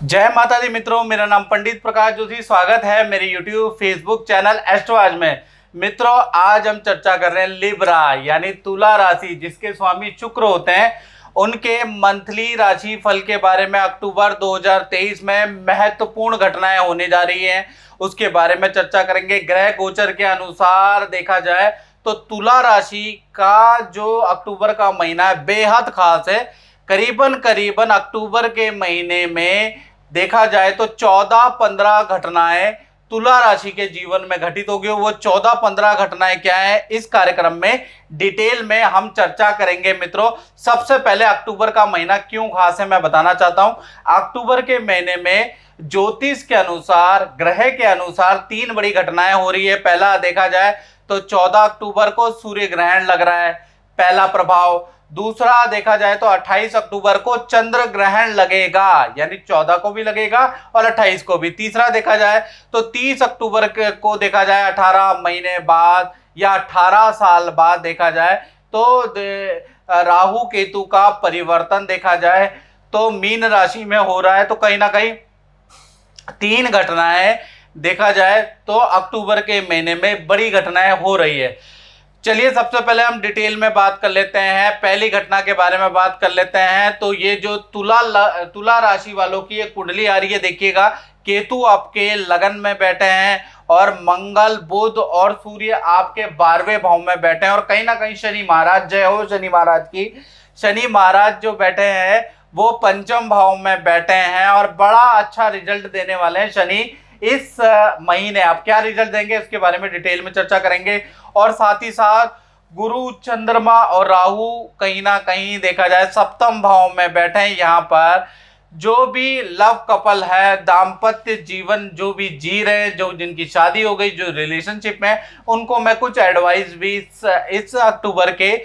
जय माता दी मित्रों, मेरा नाम पंडित प्रकाश जोशी। स्वागत है मेरे YouTube फेसबुक चैनल एस्ट्रोआज में। मित्रों, आज हम चर्चा कर रहे हैं लिब्रा यानी तुला राशि, जिसके स्वामी शुक्र होते हैं, उनके मंथली राशि फल के बारे में। अक्टूबर 2023 में महत्वपूर्ण घटनाएं होने जा रही हैं, उसके बारे में चर्चा करेंगे। ग्रह गोचर के अनुसार देखा जाए तो तुला राशि का जो अक्टूबर का महीना है बेहद खास है। करीबन अक्टूबर के महीने में देखा जाए तो 14-15 घटनाएं तुला राशि के जीवन में घटित होगी। वो 14-15 घटनाएं क्या है, इस कार्यक्रम में डिटेल में हम चर्चा करेंगे। मित्रों, सबसे पहले अक्टूबर का महीना क्यों खास है मैं बताना चाहता हूं। अक्टूबर के महीने में ज्योतिष के अनुसार, ग्रह के अनुसार 3 बड़ी घटनाएं हो रही है। पहला देखा जाए तो 14 अक्टूबर को सूर्य ग्रहण लग रहा है, पहला प्रभाव। दूसरा देखा जाए तो 28 अक्टूबर को चंद्र ग्रहण लगेगा, यानी 14 को भी लगेगा और 28 को भी। तीसरा देखा जाए तो 30 अक्टूबर को देखा जाए 18 महीने बाद या 18 साल बाद देखा जाए तो राहु केतु का परिवर्तन देखा जाए तो मीन राशि में हो रहा है। तो कहीं ना कहीं 3 घटनाएं देखा जाए तो अक्टूबर के महीने में बड़ी घटनाएं हो रही है। चलिए सबसे पहले हम डिटेल में बात कर लेते हैं, पहली घटना के बारे में बात कर लेते हैं। तो ये जो तुला राशि वालों की एक कुंडली आ रही है, देखिएगा केतु आपके लगन में बैठे हैं और मंगल, बुध और सूर्य आपके 12वें भाव में बैठे हैं। और कहीं ना कहीं शनि महाराज, जय हो शनि महाराज की, शनि महाराज जो बैठे हैं वो 5वें भाव में बैठे हैं और बड़ा अच्छा रिजल्ट देने वाले हैं शनि इस महीने। आप क्या रिजल्ट देंगे इसके बारे में डिटेल में चर्चा करेंगे। और साथ ही साथ गुरु, चंद्रमा और राहु कहीं ना कहीं देखा जाए 7वें भाव में बैठे हैं। यहाँ पर जो भी लव कपल है, दाम्पत्य जीवन जो भी जी रहे हैं, जो जिनकी शादी हो गई, जो रिलेशनशिप में, उनको मैं कुछ एडवाइस भी इस अक्टूबर के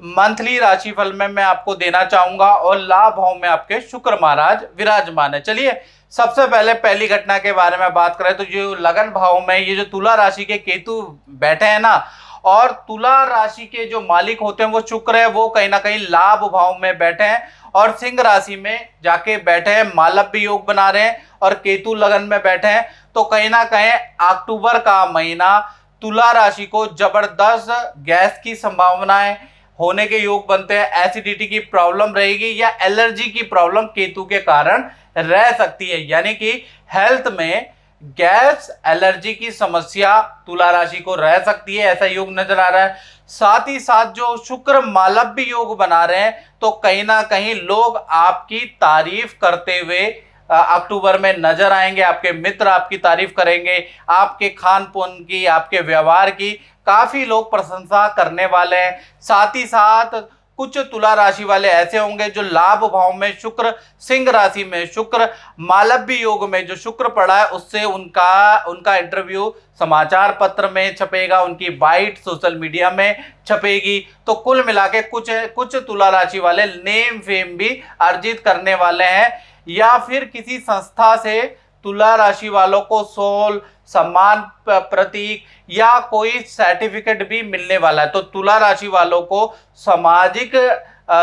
मंथली राशिफल में मैं आपको देना चाहूंगा। और लाभ भाव में आपके शुक्र महाराज विराजमान है। चलिए सबसे पहले पहली घटना के बारे में बात करें तो जो लगन भाव में ये जो तुला राशि के केतु बैठे हैं ना, और तुला राशि के जो मालिक होते हैं वो शुक्र है, वो कहीं ना कहीं लाभ भाव में बैठे हैं और सिंह राशि में जाके बैठे हैं, मालव्य योग बना रहे हैं और केतु लगन में बैठे हैं। तो कहीं ना कहीं अक्टूबर का महीना तुला राशि को जबरदस्त गैस की संभावनाएं होने के योग बनते हैं। एसिडिटी की प्रॉब्लम रहेगी या एलर्जी की प्रॉब्लम केतु के कारण रह सकती है, यानी कि हेल्थ में गैस, एलर्जी की समस्या तुला राशि को रह सकती है, ऐसा योग नजर आ रहा है। साथ ही साथ जो शुक्र मालव्य योग बना रहे हैं तो कहीं ना कहीं लोग आपकी तारीफ करते हुए अक्टूबर में नजर आएंगे। आपके मित्र आपकी तारीफ करेंगे, आपके खान पान की, आपके व्यवहार की काफी लोग प्रशंसा करने वाले हैं। साथ ही साथ कुछ तुला राशि वाले ऐसे होंगे जो लाभ भाव में शुक्र, सिंह राशि में शुक्र, मालव्य योग में जो शुक्र पड़ा है उससे उनका इंटरव्यू समाचार पत्र में छपेगा, उनकी बाइट सोशल मीडिया में छपेगी। तो कुल मिला के कुछ तुला राशि वाले नेम फेम भी अर्जित करने वाले हैं, या फिर किसी संस्था से तुला राशि वालों को सोल, सम्मान प्रतीक या कोई सर्टिफिकेट भी मिलने वाला है। तो तुला राशि वालों को सामाजिक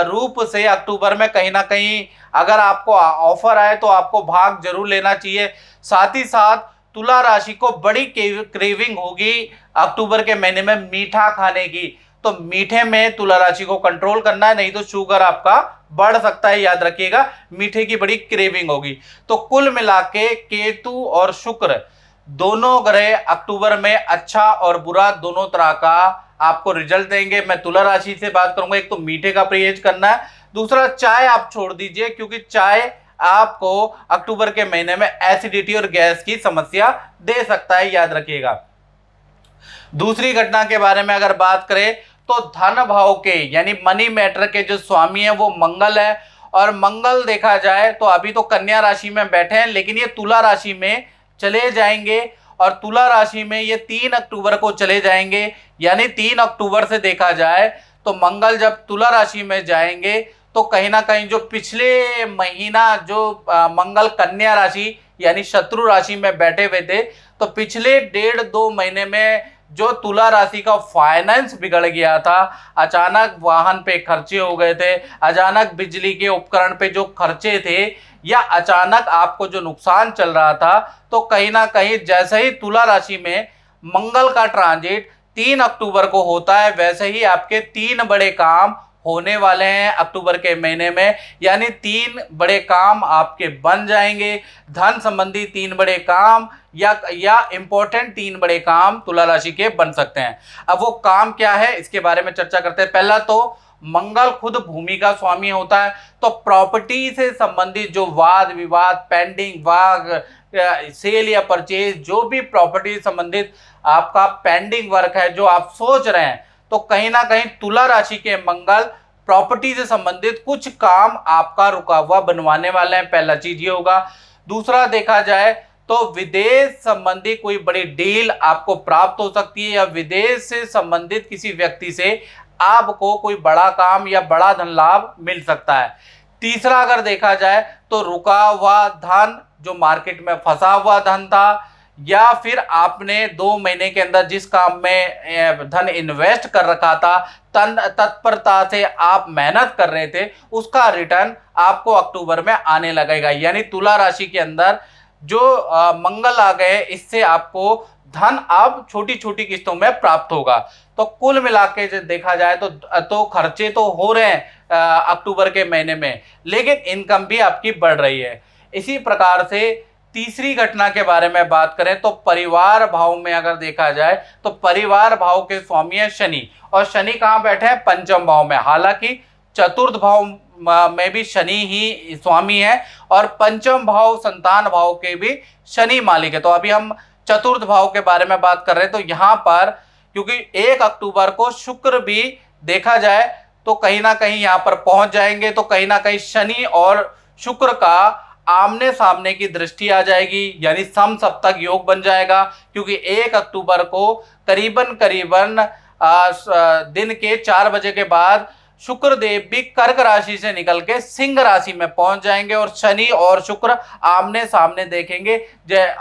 रूप से अक्टूबर में कहीं ना कहीं अगर आपको ऑफर आए तो आपको भाग जरूर लेना चाहिए। साथ ही साथ तुला राशि को बड़ी क्रेविंग होगी अक्टूबर के महीने में मीठा खाने की। तो मीठे में तुला राशि को कंट्रोल करना है, नहीं तो शुगर आपका बढ़ सकता है, याद रखिएगा। मीठे की बड़ी क्रेविंग होगी। तो कुल मिला के केतु और शुक्र दोनों ग्रह अक्टूबर में अच्छा और बुरा दोनों तरह का आपको रिजल्ट देंगे। मैं तुला राशि से बात करूंगा, एक तो मीठे का परहेज करना है, दूसरा चाय आप छोड़ दीजिए, क्योंकि चाय आपको अक्टूबर के महीने में एसिडिटी और गैस की समस्या दे सकता है, याद रखिएगा। दूसरी घटना के बारे में अगर बात करें तो धन भाव के यानी मनी मैटर के जो स्वामी है वो मंगल है। और मंगल देखा जाए तो अभी तो कन्या राशि में बैठे हैं, लेकिन ये तुला राशि में चले जाएंगे और तुला राशि में ये 3 अक्टूबर को चले जाएंगे। यानी 3 अक्टूबर से देखा जाए तो मंगल जब तुला राशि में जाएंगे तो कहीं ना कहीं जो पिछले महीना जो मंगल कन्या राशि यानी शत्रु राशि में बैठे हुए थे, तो पिछले 1.5-2 महीने में जो तुला राशि का फाइनेंस बिगड़ गया था, अचानक वाहन पे खर्चे हो गए थे, अचानक बिजली के उपकरण पे जो खर्चे थे, या अचानक आपको जो नुकसान चल रहा था, तो कहीं ना कहीं जैसे ही तुला राशि में मंगल का ट्रांजिट 3 अक्टूबर को होता है, वैसे ही आपके 3 बड़े काम होने वाले हैं अक्टूबर के महीने में। यानी 3 बड़े काम आपके बन जाएंगे, धन संबंधी 3 बड़े काम या इंपॉर्टेंट 3 बड़े काम तुला राशि के बन सकते हैं। अब वो काम क्या है, इसके बारे में चर्चा करते हैं। पहला तो मंगल खुद भूमि का स्वामी होता है, तो प्रॉपर्टी से संबंधित जो वाद विवाद, पेंडिंग वाद, सेल या परचेज, जो भी प्रॉपर्टी संबंधित आपका पेंडिंग वर्क है, जो आप सोच रहे हैं, तो कहीं ना कहीं तुला राशि के मंगल प्रॉपर्टी से संबंधित कुछ काम आपका रुका हुआ बनवाने वाले हैं। पहला चीज ये होगा। दूसरा देखा जाए तो विदेश संबंधी कोई बड़ी डील आपको प्राप्त हो सकती है, या विदेश से संबंधित किसी व्यक्ति से आपको कोई बड़ा काम या बड़ा धन लाभ मिल सकता है। तीसरा अगर देखा जाए तो रुका हुआ धन, जो मार्केट में फंसा हुआ धन था, या फिर आपने 2 महीने के अंदर जिस काम में धन इन्वेस्ट कर रखा था, तत्परता से आप मेहनत कर रहे थे, उसका रिटर्न आपको अक्टूबर में आने लगेगा। यानी तुला राशि के अंदर जो मंगल आ गए, इससे आपको धन अब छोटी छोटी किस्तों में प्राप्त होगा। तो कुल मिला के देखा जाए तो खर्चे तो हो रहे हैं अक्टूबर के महीने में, लेकिन इनकम भी आपकी बढ़ रही है। इसी प्रकार से तीसरी घटना के बारे में बात करें तो परिवार भाव में अगर देखा जाए तो परिवार भाव के स्वामी है शनि, और शनि कहाँ बैठे हैं? पंचम भाव में। हालांकि चतुर्थ भाव में भी शनि ही स्वामी है, और पंचम भाव संतान भाव के भी शनि मालिक है। तो अभी हम चतुर्थ भाव के बारे में बात कर रहे हैं। तो यहाँ पर क्योंकि 1 अक्टूबर को शुक्र भी देखा जाए तो कहीं ना कहीं यहाँ पर पहुंच जाएंगे, तो कहीं ना कहीं शनि और शुक्र का आमने सामने की दृष्टि आ जाएगी, यानी समसप्तक योग बन जाएगा। क्योंकि 1 अक्टूबर को करीबन दिन के 4 बजे के बाद शुक्र देव भी कर्क राशि से निकल के सिंह राशि में पहुंच जाएंगे, और शनि और शुक्र आमने सामने देखेंगे,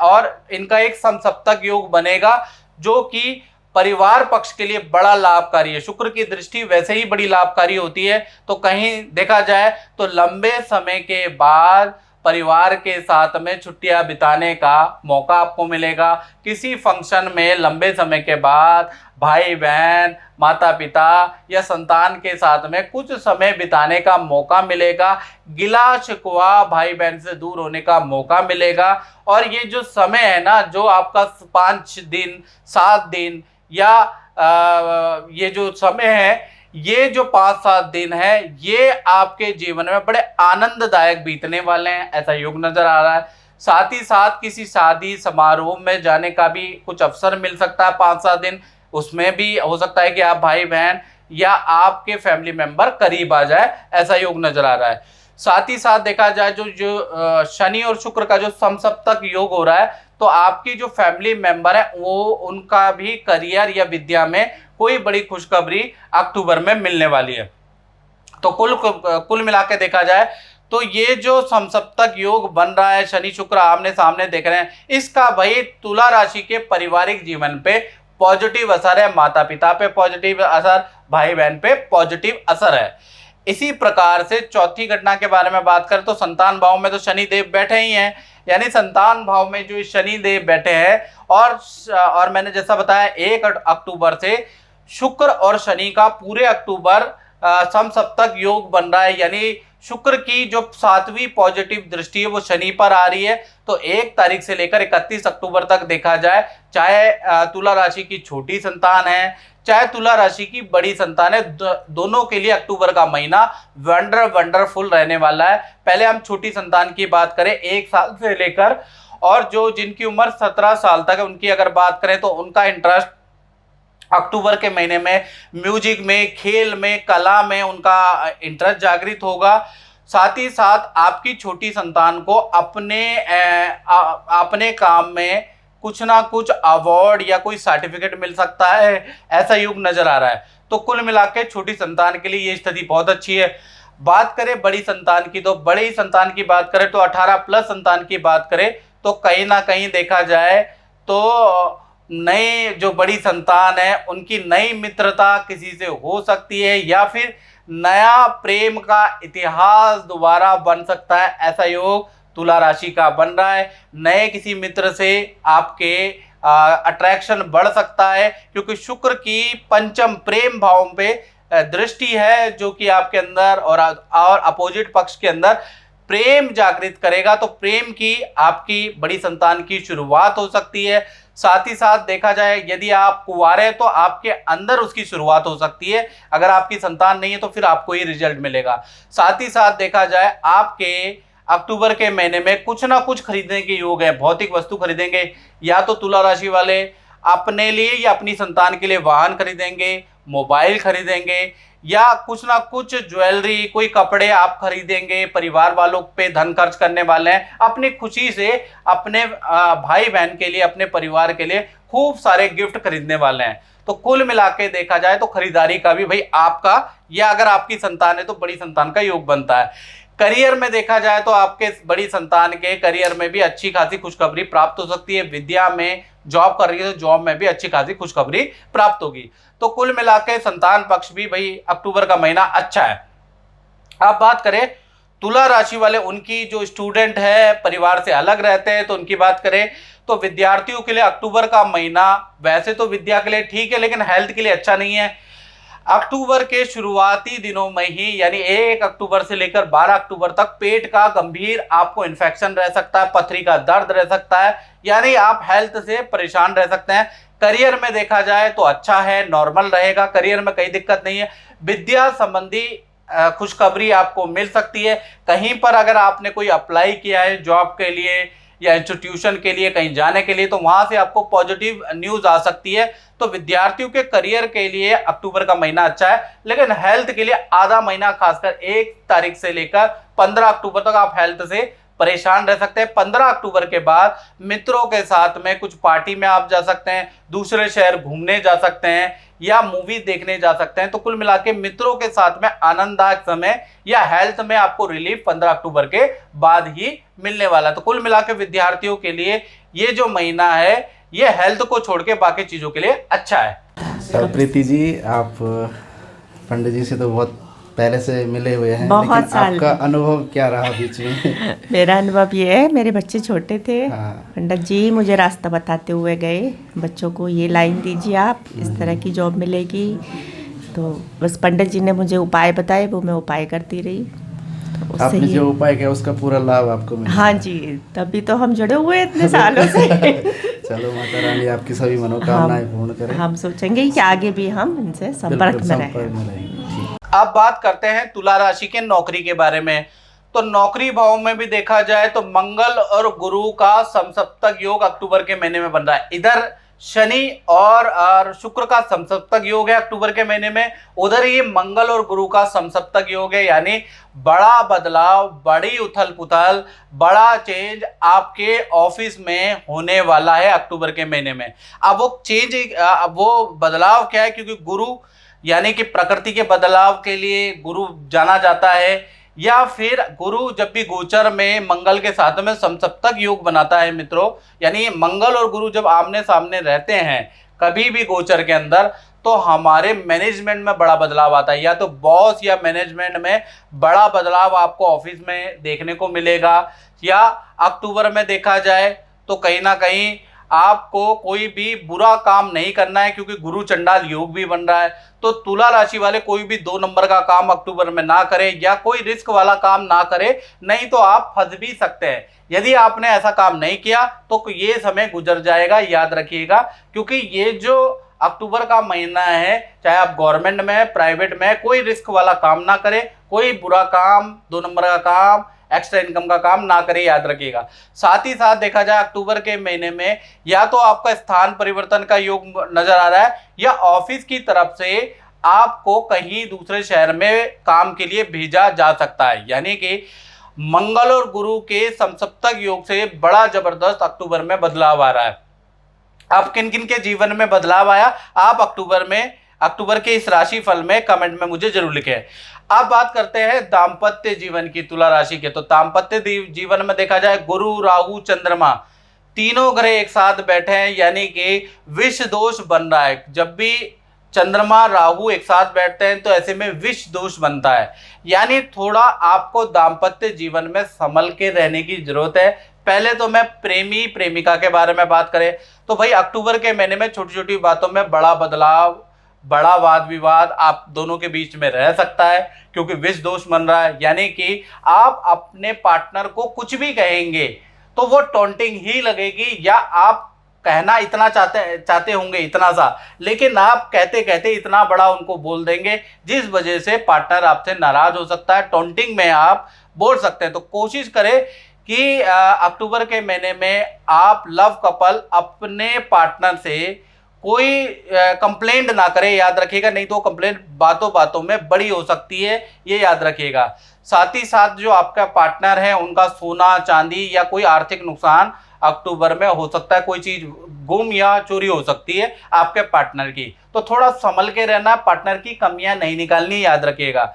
और इनका एक समसप्तक योग बनेगा, जो कि परिवार पक्ष के लिए बड़ा लाभकारी है। शुक्र की दृष्टि वैसे ही बड़ी लाभकारी होती है। तो कहीं देखा जाए तो लंबे समय के बाद परिवार के साथ में छुट्टियां बिताने का मौका आपको मिलेगा। किसी फंक्शन में लंबे समय के बाद भाई बहन, माता पिता या संतान के साथ में कुछ समय बिताने का मौका मिलेगा। गिला शिकवा भाई बहन से दूर होने का मौका मिलेगा। और ये जो समय है ना, जो आपका 5 दिन 7 दिन या ये जो समय है, ये जो 5-7 दिन है, ये आपके जीवन में बड़े आनंददायक बीतने वाले हैं, ऐसा योग नजर आ रहा है। साथ ही साथ किसी शादी समारोह में जाने का भी कुछ अवसर मिल सकता है 5-7 दिन। उसमें भी हो सकता है कि आप भाई बहन या आपके फैमिली मेंबर करीब आ जाए, ऐसा योग नजर आ रहा है। साथ ही साथ देखा जाए जो शनि और शुक्र का जो समसप्तक योग हो रहा है, तो आपकी जो फैमिली मेंबर है वो उनका भी करियर या विद्या में कोई बड़ी खुशखबरी अक्टूबर में मिलने वाली है। तो कुल मिला के देखा जाए तो ये जो समसप्तक योग बन रहा है, शनि शुक्र आमने सामने देख रहे हैं, इसका भाई तुला राशि के पारिवारिक जीवन पे पॉजिटिव असर है, माता पिता पे पॉजिटिव असर, भाई बहन पे पॉजिटिव असर है। इसी प्रकार से चौथी घटना के बारे में बात करें तो संतान भाव में तो शनि देव बैठे ही हैं, यानी संतान भाव में जो शनि देव बैठे हैं, और मैंने जैसा बताया 1 अक्टूबर से शुक्र और शनि का पूरे अक्टूबर समसप्तक योग बन रहा है। यानी शुक्र की जो 7वीं पॉजिटिव दृष्टि है वो शनि पर आ रही है। तो 1 तारीख से लेकर 31 अक्टूबर तक देखा जाए, चाहे तुला राशि की छोटी संतान है, चाहे तुला राशि की बड़ी संतान है, दोनों के लिए अक्टूबर का महीना वंडरफुल रहने वाला है। पहले हम छोटी संतान की बात करें, 1 साल से लेकर, और जो जिनकी उम्र 17 साल तक है, उनकी अगर बात करें तो उनका इंटरेस्ट अक्टूबर के महीने में म्यूजिक में, खेल में, कला में उनका इंटरेस्ट जागृत होगा। साथ ही साथ आपकी छोटी संतान को अपने काम में कुछ ना कुछ अवार्ड या कोई सर्टिफिकेट मिल सकता है, ऐसा योग नजर आ रहा है। तो कुल मिला के छोटी संतान के लिए ये स्थिति बहुत अच्छी है। बात करें बड़ी संतान की, तो बड़ी संतान की बात करें तो 18+ संतान की बात करें तो कहीं ना कहीं देखा जाए तो नए जो बड़ी संतान है उनकी नई मित्रता किसी से हो सकती है, या फिर नया प्रेम का इतिहास दोबारा बन सकता है। ऐसा योग तुला राशि का बन रहा है। नए किसी मित्र से आपके अट्रैक्शन बढ़ सकता है, क्योंकि शुक्र की पंचम प्रेम भाव पे दृष्टि है, जो कि आपके अंदर और अपोजिट पक्ष के अंदर प्रेम जागृत करेगा। तो प्रेम की आपकी बड़ी संतान की शुरुआत हो सकती है। साथ ही साथ देखा जाए, यदि आप कुंवारे हैं तो आपके अंदर उसकी शुरुआत हो सकती है। अगर आपकी संतान नहीं है तो फिर आपको ही रिजल्ट मिलेगा। साथ ही साथ देखा जाए, आपके अक्टूबर के महीने में कुछ ना कुछ खरीदने के योग है। भौतिक वस्तु खरीदेंगे, या तो तुला राशि वाले अपने लिए या अपनी संतान के लिए वाहन खरीदेंगे, मोबाइल खरीदेंगे, या कुछ ना कुछ ज्वेलरी, कोई कपड़े आप खरीदेंगे। परिवार वालों पे धन खर्च करने वाले हैं, अपनी खुशी से अपने भाई बहन के लिए, अपने परिवार के लिए खूब सारे गिफ्ट खरीदने वाले हैं। तो कुल मिला के देखा जाए तो खरीदारी का भी भाई आपका, या अगर आपकी संतान है तो बड़ी संतान का योग बनता है। करियर में देखा जाए तो आपके बड़ी संतान के करियर में भी अच्छी खासी खुशखबरी प्राप्त हो सकती है। विद्या में जॉब कर रही है तो जॉब में भी अच्छी खासी खुशखबरी प्राप्त होगी। तो कुल मिला के संतान पक्ष भी भाई अक्टूबर का महीना अच्छा है। अब बात करें तुला राशि वाले, उनकी जो स्टूडेंट है परिवार से अलग रहते हैं, तो उनकी बात करें तो विद्यार्थियों के लिए अक्टूबर का महीना वैसे तो विद्या के लिए ठीक है, लेकिन हेल्थ के लिए अच्छा नहीं है। अक्टूबर के शुरुआती दिनों में ही, यानी 1 अक्टूबर से लेकर 12 अक्टूबर तक पेट का गंभीर आपको इन्फेक्शन रह सकता है, पथरी का दर्द रह सकता है, यानी आप हेल्थ से परेशान रह सकते हैं। करियर में देखा जाए तो अच्छा है, नॉर्मल रहेगा, करियर में कोई दिक्कत नहीं है। विद्या संबंधी खुशखबरी आपको मिल सकती है। कहीं पर अगर आपने कोई अप्लाई किया है जॉब के लिए या इंस्टीट्यूशन के लिए, कहीं जाने के लिए, तो वहां से आपको पॉजिटिव न्यूज आ सकती है। तो विद्यार्थियों के करियर के लिए अक्टूबर का महीना अच्छा है, लेकिन हेल्थ के लिए आधा महीना, खासकर 1 तारीख से लेकर 15 अक्टूबर तक आप हेल्थ से परेशान रह सकते हैं। 15 अक्टूबर के बाद मित्रों के साथ में कुछ पार्टी में आप जा सकते हैं, दूसरे शहर घूमने जा सकते हैं, या मूवी देखने जा सकते हैं। तो कुल मिला के मित्रों के साथ में आनंददायक समय या हेल्थ में आपको रिलीफ 15 अक्टूबर के बाद ही मिलने वाला है। तो कुल मिला के विद्यार्थियों के लिए ये जो महीना है, ये हेल्थ को छोड़ के बाकी चीजों के लिए अच्छा है। प्रीति जी, आप पंडित जी से तो बहुत पहले से मिले हुए हैं, बहुत लेकिन साल आपका अनुभव क्या रहा बीच में? मेरा अनुभव ये है, मेरे बच्चे छोटे थे, हाँ। पंडित जी मुझे रास्ता बताते हुए गए, बच्चों को ये लाइन दीजिए, आप इस तरह की जॉब मिलेगी। तो बस पंडित जी ने मुझे उपाय बताए, वो मैं उपाय करती रही। तो उससे आपने ही जो उपाय किया उसका पूरा लाभ आपको मिला? हाँ जी, तभी तो हम जुड़े हुए इतने सालों से। चलो, माता रानी आपकी सभी मनोकामनाएं पूर्ण करें। हम सोचेंगे कि आगे भी हम इनसे संपर्क में रहें। रहेंगे। अब बात करते हैं तुला राशि के नौकरी के बारे में। तो नौकरी भाव में भी देखा जाए तो मंगल और गुरु का समसप्तक योग अक्टूबर के महीने में बन रहा है। इधर शनि और शुक्र का समसप्तक योग है अक्टूबर के महीने में, उधर ये मंगल और गुरु का समसप्तक योग है। यानी बड़ा बदलाव, बड़ी उथल पुथल, बड़ा चेंज आपके ऑफिस में होने वाला है अक्टूबर के महीने में। अब वो चेंज, वो बदलाव क्या है, क्योंकि गुरु यानी कि प्रकृति के बदलाव के लिए गुरु जाना जाता है, या फिर गुरु जब भी गोचर में मंगल के साथ में समसप्तक योग बनाता है मित्रों, यानी मंगल और गुरु जब आमने सामने रहते हैं कभी भी गोचर के अंदर, तो हमारे मैनेजमेंट में बड़ा बदलाव आता है। या तो बॉस या मैनेजमेंट में बड़ा बदलाव आपको ऑफिस में देखने को मिलेगा। या अक्टूबर में देखा जाए तो कहीं ना कहीं आपको कोई भी बुरा काम नहीं करना है, क्योंकि गुरु चंडाल योग भी बन रहा है। तो तुला राशि वाले कोई भी 2 नंबर का काम अक्टूबर में ना करें, या कोई रिस्क वाला काम ना करें, नहीं तो आप फंस भी सकते हैं। यदि आपने ऐसा काम नहीं किया तो ये समय गुजर जाएगा, याद रखिएगा। क्योंकि ये जो अक्टूबर का महीना है, चाहे आप गवर्नमेंट में, प्राइवेट में, कोई रिस्क वाला काम ना करें, कोई बुरा काम, 2 नंबर का काम, एक्स्ट्रा इनकम का काम ना करें, याद रखिएगा। साथ ही साथ देखा जाए अक्टूबर के महीने में या तो आपका स्थान परिवर्तन का योग नजर आ रहा है, या ऑफिस की तरफ से आपको कहीं दूसरे शहर में काम के लिए भेजा जा सकता है। यानी कि मंगल और गुरु के समसप्तक योग से बड़ा जबरदस्त अक्टूबर में बदलाव आ रहा है। अब किन किन के जीवन में बदलाव आया, आप अक्टूबर के इस राशि फल में कमेंट में मुझे जरूर लिखें। अब बात करते हैं दाम्पत्य जीवन की तुला राशि के। तो दाम्पत्य जीवन में देखा जाए गुरु, राहु, चंद्रमा तीनों ग्रह एक साथ बैठे हैं, यानी कि विष दोष बन रहा है। जब भी चंद्रमा राहु एक साथ बैठते हैं तो ऐसे में विष दोष बनता है, यानी थोड़ा आपको दाम्पत्य जीवन में संभल के रहने की जरूरत है। पहले तो मैं प्रेमी प्रेमिका के बारे में बात करें तो भाई अक्टूबर के महीने में छोटी छोटी बातों में बड़ा बदलाव, बड़ा वाद विवाद आप दोनों के बीच में रह सकता है, क्योंकि विष दोष बन रहा है। यानी कि आप अपने पार्टनर को कुछ भी कहेंगे तो वो टॉन्टिंग ही लगेगी, या आप कहना इतना चाहते होंगे इतना सा, लेकिन आप कहते कहते इतना बड़ा उनको बोल देंगे, जिस वजह से पार्टनर आपसे नाराज हो सकता है। टॉन्टिंग में आप बोल सकते हैं। तो कोशिश करें कि अक्टूबर के महीने में आप लव कपल अपने पार्टनर से कोई कंप्लेंट ना करें, याद रखिएगा, नहीं तो कंप्लेंट बातों बातों में बड़ी हो सकती है, ये याद रखिएगा। साथ ही साथ जो आपका पार्टनर है उनका सोना चांदी या कोई आर्थिक नुकसान अक्टूबर में हो सकता है, कोई चीज गुम या चोरी हो सकती है आपके पार्टनर की, तो थोड़ा संभल के रहना, पार्टनर की कमियां नहीं निकालनी, याद रखिएगा।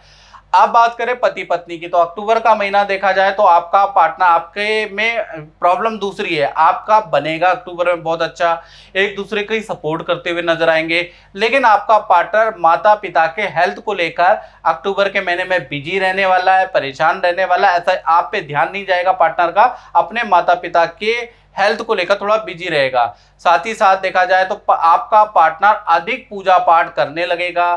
अब बात करें पति पत्नी की, तो अक्टूबर का महीना देखा जाए तो आपका पार्टनर आपके में प्रॉब्लम दूसरी है, आपका बनेगा अक्टूबर में बहुत अच्छा, एक दूसरे की सपोर्ट करते हुए नजर आएंगे। लेकिन आपका पार्टनर माता पिता के हेल्थ को लेकर अक्टूबर के महीने में बिजी रहने वाला है, परेशान रहने वाला है। ऐसा आप पे ध्यान नहीं जाएगा पार्टनर का, अपने माता पिता के हेल्थ को लेकर थोड़ा बिजी रहेगा। साथ ही साथ देखा जाए तो आपका पार्टनर अधिक पूजा पाठ करने लगेगा,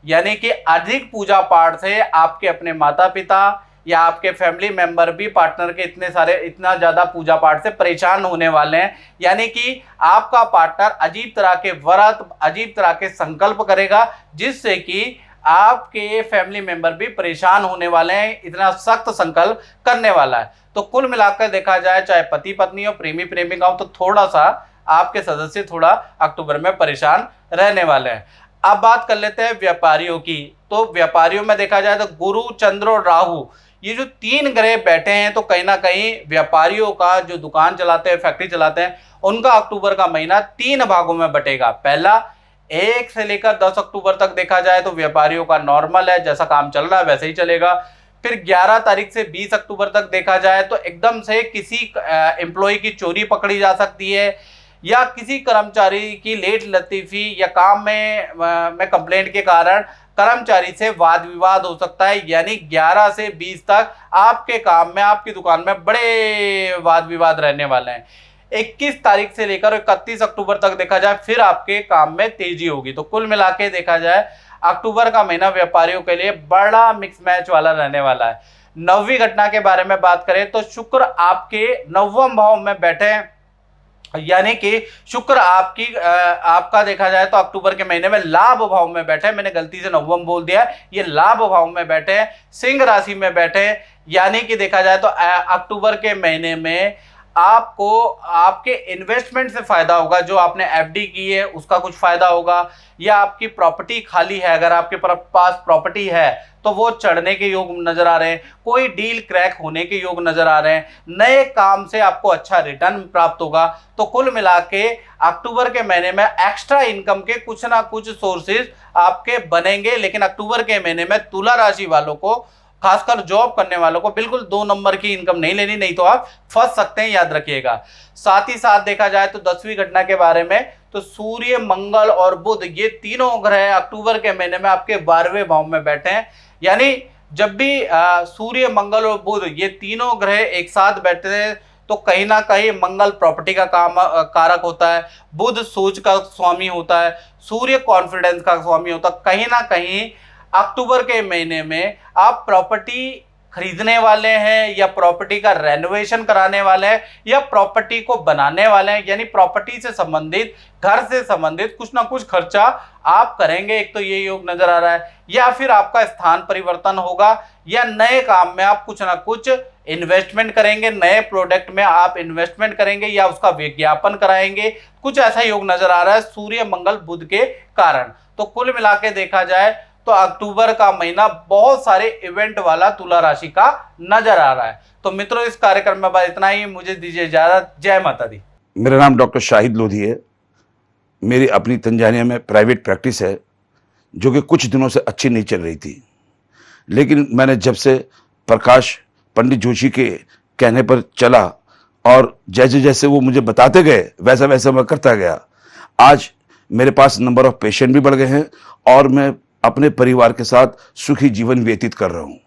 यानी कि अधिक पूजा पाठ से आपके अपने माता पिता या आपके फैमिली मेंबर भी पार्टनर के इतना ज़्यादा पूजा पाठ से परेशान होने वाले हैं। यानी कि आपका पार्टनर अजीब तरह के व्रत, अजीब तरह के संकल्प करेगा, जिससे कि आपके फैमिली मेंबर भी परेशान होने वाले हैं, इतना सख्त संकल्प करने वाला है। तो कुल मिलाकर देखा जाए, चाहे पति पत्नी हो, प्रेमी प्रेमिका हो, तो थोड़ा सा आपके सदस्य थोड़ा अक्टूबर में परेशान रहने वाले हैं। अब बात कर लेते हैं व्यापारियों की। तो व्यापारियों में देखा जाए तो गुरु, चंद्र और राहु, ये जो तीन ग्रह बैठे हैं, तो कहीं ना कहीं व्यापारियों का जो दुकान चलाते हैं, फैक्ट्री चलाते हैं, उनका अक्टूबर का महीना 3 भागों में बटेगा। पहला 1 से लेकर 10 अक्टूबर तक देखा जाए तो व्यापारियों का नॉर्मल है, जैसा काम चल रहा है वैसे ही चलेगा। फिर 11 तारीख से 20 अक्टूबर तक देखा जाए तो एकदम से किसी एम्प्लॉय की चोरी पकड़ी जा सकती है, या किसी कर्मचारी की लेट लतीफी या काम में कंप्लेंट के कारण कर्मचारी से वाद विवाद हो सकता है। यानी 11 से 20 तक आपके काम में, आपकी दुकान में बड़े वाद विवाद रहने वाले हैं। 21 तारीख से लेकर 31 अक्टूबर तक देखा जाए फिर आपके काम में तेजी होगी। तो कुल मिला के देखा जाए अक्टूबर का महीना व्यापारियों के लिए बड़ा मिक्स मैच वाला रहने वाला है। 9वीं घटना के बारे में बात करें तो शुक्र आपके 9वें भाव में बैठे हैं, यानी कि शुक्र आपका देखा जाए तो अक्टूबर के महीने में लाभ भाव में बैठे हैं। मैंने गलती से 9वां बोल दिया, ये लाभ भाव में बैठे हैं, सिंह राशि में बैठे हैं। यानी कि देखा जाए तो अक्टूबर के महीने में आपको आपके इन्वेस्टमेंट से फायदा होगा, जो आपने एफडी की है उसका कुछ फायदा होगा, या आपकी प्रॉपर्टी खाली है, अगर आपके पास प्रॉपर्टी है तो वो चढ़ने के योग नजर आ रहे हैं, कोई डील क्रैक होने के योग नजर आ रहे हैं, नए काम से आपको अच्छा रिटर्न प्राप्त होगा। तो कुल मिला के अक्टूबर के महीने में एक्स्ट्रा इनकम के कुछ ना कुछ सोर्सेज आपके बनेंगे। लेकिन अक्टूबर के महीने में तुला राशि वालों को, खासकर जॉब करने वालों को, बिल्कुल 2 नंबर की इनकम नहीं लेनी, नहीं तो आप फंस सकते हैं, याद रखिएगा। साथ ही साथ देखा जाए तो 10वीं घटना के बारे में, तो सूर्य, मंगल और बुध, ये तीनों ग्रह अक्टूबर के महीने में आपके 12वें भाव में बैठे हैं। यानी जब भी सूर्य, मंगल और बुध ये तीनों ग्रह एक साथ बैठते हैं तो कहीं ना कहीं मंगल प्रॉपर्टी का कारक होता है, बुध सोच का स्वामी होता है, सूर्य कॉन्फिडेंस का स्वामी होता है। कहीं ना कहीं अक्टूबर के महीने में आप प्रॉपर्टी खरीदने वाले हैं, या प्रॉपर्टी का रेनोवेशन कराने वाले हैं, या प्रॉपर्टी को बनाने वाले हैं, यानी प्रॉपर्टी से संबंधित, घर से संबंधित कुछ ना कुछ खर्चा आप करेंगे। एक तो ये योग नजर आ रहा है, या फिर आपका स्थान परिवर्तन होगा, या नए काम में आप कुछ ना कुछ इन्वेस्टमेंट करेंगे, नए प्रोडक्ट में आप इन्वेस्टमेंट करेंगे, या उसका विज्ञापन कराएंगे। कुछ ऐसा योग नजर आ रहा है सूर्य, मंगल, बुध के कारण। तो कुल मिला के देखा जाए तो अक्टूबर का महीना बहुत सारे इवेंट वाला तुला राशि का नजर आ रहा है। तो मित्रों, इस कार्यक्रम में बस इतना ही, मुझे दीजिए इजाजत। जय माता दी। मेरा नाम डॉक्टर शाहिद लोधी है। मेरी अपनी तंजानिया में प्राइवेट प्रैक्टिस है, जो कि कुछ दिनों से अच्छी नहीं चल रही थी। लेकिन मैंने जब से प्रकाश पंडित जोशी के कहने पर चला और जैसे जैसे वो मुझे बताते गए वैसा वैसा मैं करता गया। आज मेरे पास नंबर ऑफ पेशेंट भी बढ़ गए हैं और मैं अपने परिवार के साथ सुखी जीवन व्यतीत कर रहा हूँ।